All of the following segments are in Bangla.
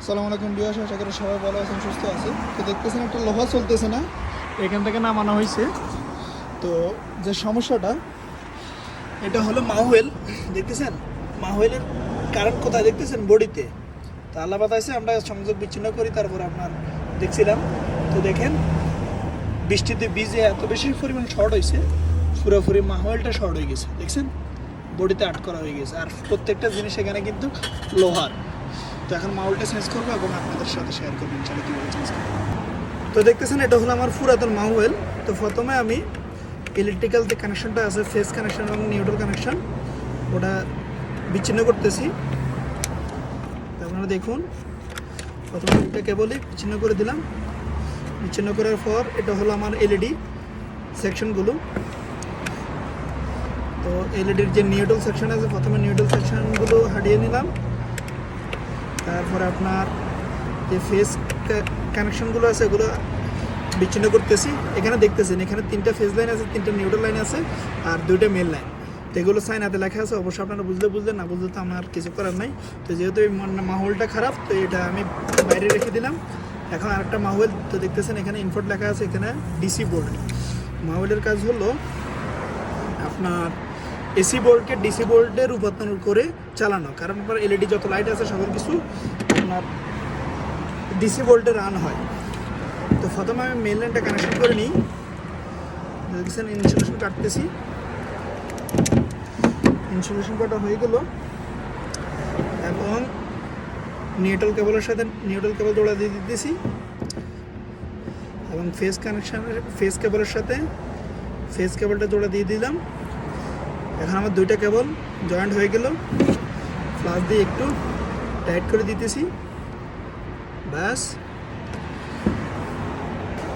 আসসালামু আলাইকুম বিয়াস, আশা করি সবাই ভালো আছেন, সুস্থ আছে। তো দেখতেছেন একটা লোহা চলতেছে না, এখান থেকে নামানো হয়েছে। তো যে সমস্যাটা, এটা হলো মাহুয়েল। দেখতেছেন মাহুয়েলের কারেন্ট কোথায় দেখতেছেন? বডিতে। তো আল্লাহ বাতাইছে আমরা সংযোগ বিচ্ছিন্ন করি, তারপর আপনার দেখছিলাম। তো দেখেন বৃষ্টিতে ভিজে এত বেশি পরিমাণ শর্ট হয়েছে, পুরোপুরি মাহুয়েলটা শর্ট হয়ে গেছে। দেখছেন বডিতে আট করা হয়ে গেছে, আর প্রত্যেকটা জিনিস এখানে কিন্তু লোহার। তো এখন মাউলটা চেঞ্জ করবো এবং আপনাদের সাথে শেয়ার করবো ইনশাআল্লাহ কীভাবে চেঞ্জ করবো। তো দেখতেছেন এটা হলো আমার পুরাতন মাউয়েল। তো প্রথমে আমি ইলেকট্রিক্যাল যে কানেকশনটা আছে, ফেস কানেকশন এবং নিউট্রাল কানেকশন, ওটা বিচ্ছিন্ন করতেছি। আপনারা দেখুন, প্রথমে একটা কেবলই বিচ্ছিন্ন করে দিলাম। বিচ্ছিন্ন করার পর এটা হলো আমার এলইডি সেকশনগুলো। তো এলইডির যে নিউট্রাল সেকশন আছে, প্রথমে নিউট্রাল সেকশনগুলো হারিয়ে নিলাম। তারপরে আপনার যে ফেস কানেকশনগুলো আছে এগুলো বিচ্ছিন্ন করতেছি। এখানে দেখতেছেন এখানে 3টা ফেজ লাইন আছে, 3টা নিউট্রাল লাইন আছে, আর 2টা মেল লাইন। তো এগুলো সাইন হাতে লেখা আছে, অবশ্যই আপনারা বুঝলে, না বুঝলে তো আমার কিছু করার নাই। তো যেহেতু এই মাহলটা খারাপ, তো এটা আমি বাইরে রেখে দিলাম। এখন আরেকটা মাহল, তো দেখতেছেন এখানে ইনপুট লেখা আছে, এখানে ডিসি বোর্ড। মাহলের কাজ হলো আপনার এসি বোর্ডকে ডিসি বোর্ডে রূপান্তর করে চালানো। কারণ আপনার এলইডি যত লাইট আছে সকল কিছু আপনার ডিসি বোল্টে রান হয়। তো প্রথমে আমি মেন লাইনটা কানেকশন করে নিই। দেখছেন ইনসুলেশন কাটতেছি, ইনসুলেশন কাটা হয়ে গেল এবং নিউট্রাল কেবলের সাথে নিউট্রাল কেবল জোড়া দিয়ে দিতেছি এবং ফেস কেবলের সাথে ফেস কেবলটা জোড়া দিয়ে দিলাম। এখন আমার 2টা কেবল জয়েন্ট হয়ে গেল। ফ্লাশ দিয়ে একটু টাইট করে দিতেছি, ব্যাস।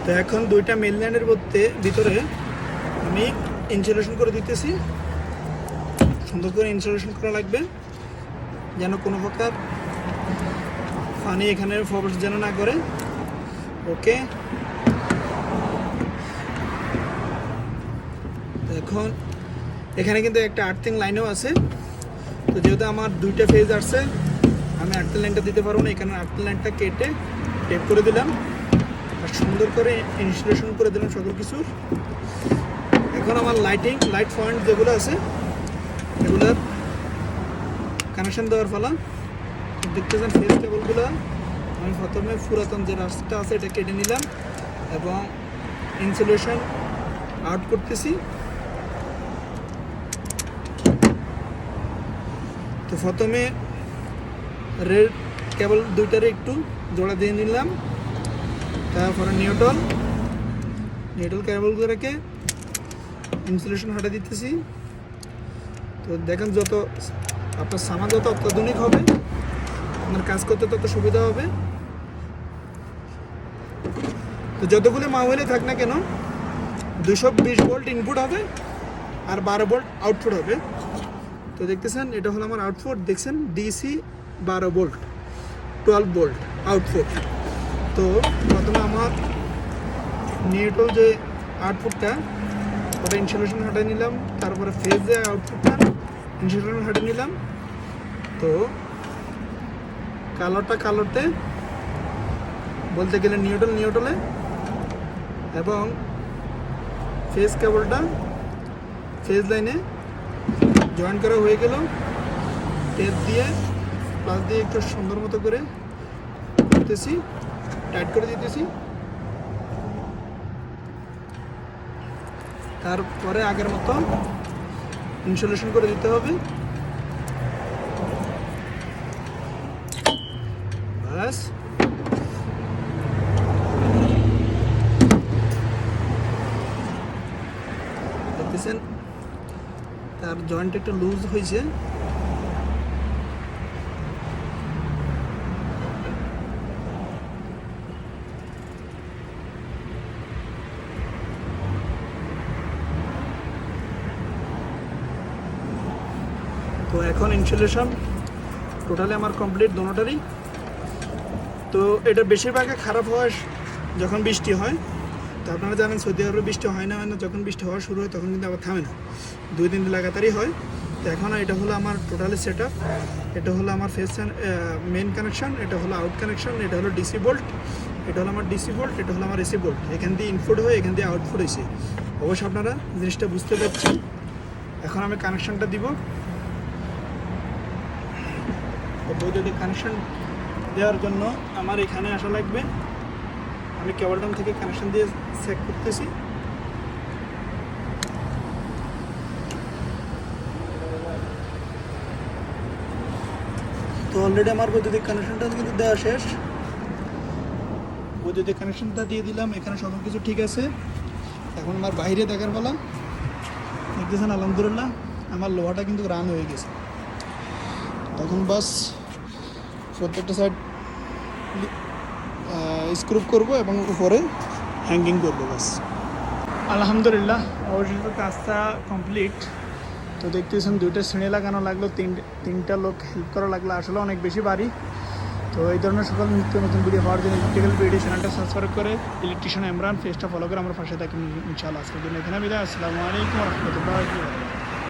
তো এখন 2টা মেল লাইনের ভিতরে আমি ইনসুলেশন করে দিতেছি। সুন্দর করে ইনসুলেশন করা লাগবে, যেন কোনো প্রকার পানি এখানে প্রবেশ যেন না করে। ওকে, এখন এখানে কিন্তু একটা আর্থিং লাইনও আছে। তো যেহেতু আমার 2টা ফেজ আসছে, আমি আর্থিং লাইনটা দিতে পারবো না। এখানে আর্থিং লাইনটা কেটে টেপ করে দিলাম আর সুন্দর করে ইনস্টলেশন করে দিলাম সকল কিছুর। এখন আমার লাইট পয়েন্ট যেগুলো আছে এগুলোর কানেকশন দেওয়ার ফলে দেখতেছেন ফেস কেবলগুলো আমি প্রথমে পুরাতন যে রাস্তাটা আছে এটা কেটে নিলাম এবং ইনসুলেশন আউট করতেছি। তো প্রথমে রেড কেবল 2টারে একটু জোড়া দিয়ে নিলাম, তারপরে নিউট্রাল কেবলগুলোকে ইনসুলেশন হাঁটা দিতেছি। তো দেখেন যত আপনার সামান যত অত্যাধুনিক হবে, আপনার কাজ করতে তত সুবিধা হবে। তো যতগুলো মাহুয়েলে থাক না কেন 220 ভোল্ট ইনপুট হবে আর 12 ভোল্ট আউটপুট হবে। তো দেখতেছেন এটা হলো আমার আউটপুট। দেখছেন ডিসি 12 ভোল্ট, 12 ভোল্ট আউটপুট। তো প্রথমে আমার নিউট্রাল যে আউটপুটটা ওটা ইনসুলেশন হাঁটিয়ে নিলাম, তারপরে ফেজ যে আউটপুটটা ইনসুলেশন হাঁটিয়ে নিলাম। তো কালোতে বলতে গেলে নিউট্রালে এবং ফেজ কেবলটা ফেজ লাইনে জয়েন করা হয়ে গেল। টেপ দিয়ে প্লাস দিয়ে একটু সুন্দর মতো করে করতেছি, টাইট করে দিতেছি। তারপরে আগের মতো ইনসুলেশন করে দিতে হবে, ব্যাস। দেখতেছেন তার জয়েন্ট একটু লুজ হয়েছে। তো এখন ইনসুলেশন টোটালি আমার কমপ্লিট দোনোটারই। তো এটা বেশিরভাগে খারাপ হয় যখন বৃষ্টি হয়। তো আপনারা জানেন সৌদি আরবে বৃষ্টি হয় না, যখন বৃষ্টি হওয়া শুরু হয় তখন কিন্তু আবার থামে না, 2 দিন লাগাতারই হয়। তো এখন এটা হলো আমার টোটালি সেট আপ। এটা হলো আমার ফেস মেন কানেকশন, এটা হলো আউট কানেকশন, এটা হলো ডিসি বোল্ট, এটা হলো আমার ডিসি বোল্ট, এটা হলো আমার এসি বোল্ট। এখান দিয়ে ইনপুট হয়ে এখান দিয়ে আউটপুট হয়েছে। অবশ্যই আপনারা জিনিসটা বুঝতে পারছেন। এখন আমি কানেকশনটা দিব। বৈদ্যুতিক কানেকশন দেওয়ার জন্য আমার এখানে আসা লাগবে। আমি কেবলডাম থেকে কানেকশন দিয়ে চেক করতেছি। তো অলরেডি আমার বৈদ্যুতিক কানেকশনটা কিন্তু দেওয়া শেষ। বৈদ্যুতিক কানেকশনটা দিয়ে দিলাম, এখানে সব কিছু ঠিক আছে। এখন আমার বাইরে দেখার বেলা দেখতেছেন আলহামদুলিল্লাহ আমার লোহাটা কিন্তু রান হয়ে গেছে। তখন বাস প্রত্যেকটা সাইড স্ক্রু করব এবং উপরে হ্যাঙ্গিং করবো বাস। আলহামদুলিল্লাহ অবশেষে কাজটা কমপ্লিট। তো দেখতেছেন দুইটা শ্রেণী লাগানো লাগলো, তিনটা লোক হেল্প করা লাগলো, আসলে অনেক বেশি বাড়ি। তো এই ধরনের সকল নিত্য নতুন ভিডিও পাওয়ার জন্য ইলেকট্রিক্যাল ভিডিও চ্যানেলটা সাবস্ক্রাইব করে ইলেকট্রিশিয়ান ইমরান পেজটা ফলো করে আমরা পাশে থাকি ইনশাআল্লাহ। আজকের জন্য এখানে বিদায়। আসসালামু আলাইকুম ওয়া রাহমাতুল্লাহি ওয়া বারাকাতুহু।